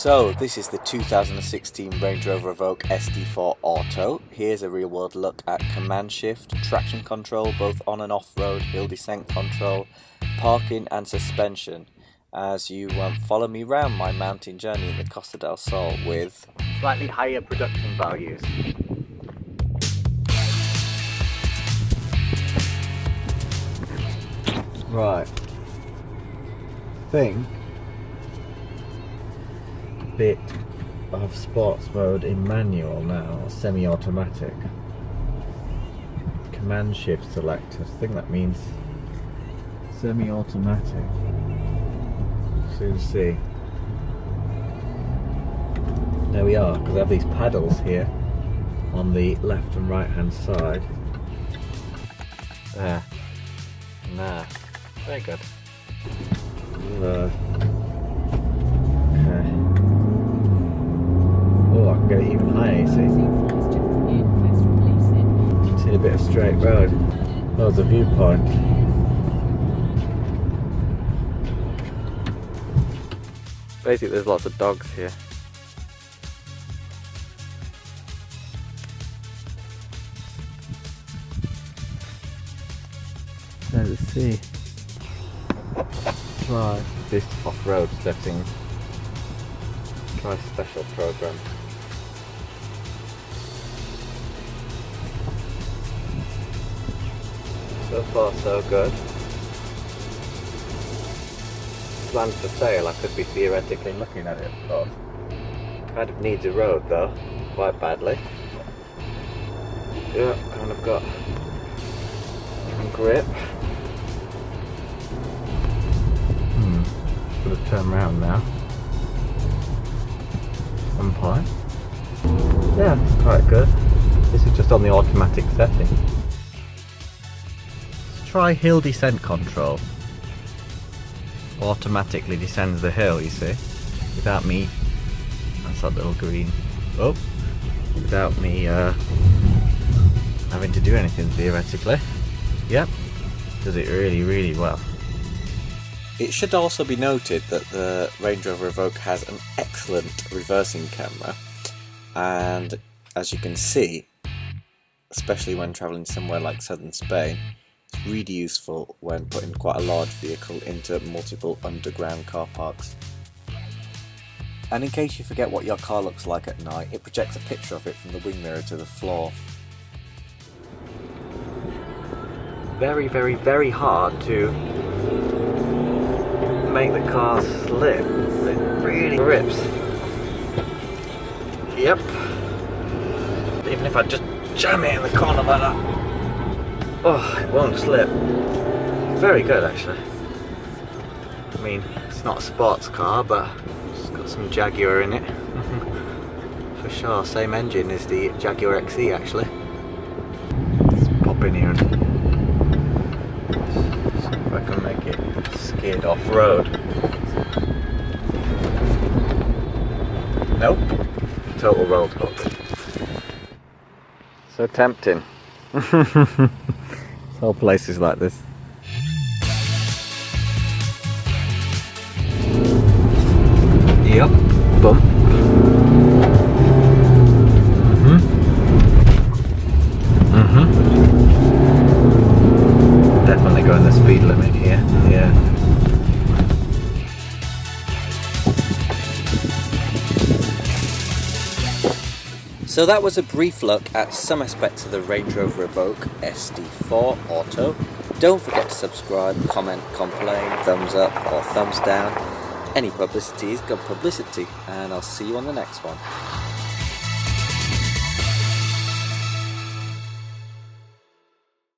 So this is the 2016 Range Rover Evoque SD4 Auto. Here's a real world look at Commandshift, traction control both on and off road, hill descent control, parking and suspension, as you follow me around my mountain journey in the Costa del Sol with slightly higher production values. Right, think bit of sports mode in manual now, semi-automatic. Command shift select, I think that means semi-automatic. Soon see. There we are, because I have these paddles here on the left and right hand side. There. And there. Very good. Okay. Oh, I can get it even higher, you see. See a bit of straight road. There's a viewpoint. Basically, there's lots of dogs here. There's the sea. Right, this off-road setting. Try special program. So far so good. Land for sale, I could be theoretically looking at it, of course. Kind of needs a road though, quite badly. Yeah, kind of got grip. Gotta turn around now. Some point. Yeah, it's quite good. This is just on the automatic setting. Let's try hill descent control. Automatically descends the hill, you see, without me. That's that little green. Oh, without me having to do anything theoretically. Yep, does it really well. It should also be noted that the Range Rover Evoque has an excellent reversing camera, and as you can see, especially when travelling somewhere like southern Spain, it's really useful when putting quite a large vehicle into multiple underground car parks. And in case you forget what your car looks like at night, it projects a picture of it from the wing mirror to the floor. Very hard to make the car slip. It really grips. Yep. Even if I just jam it in the corner like that, oh, it won't slip. Very good actually. I mean, it's not a sports car, but it's got some Jaguar in it. For sure, same engine as the Jaguar XE actually. Let's pop in here and see if I can make it skid off-road. Nope. Total road hook. So tempting. This whole place is like this. Yep. Bump. Definitely going the speed limit here. Yeah. So that was a brief look at some aspects of the Range Rover Evoque SD4 Auto. Don't forget to subscribe, comment, complain, thumbs up or thumbs down. Any publicity is good publicity, and I'll see you on the next one.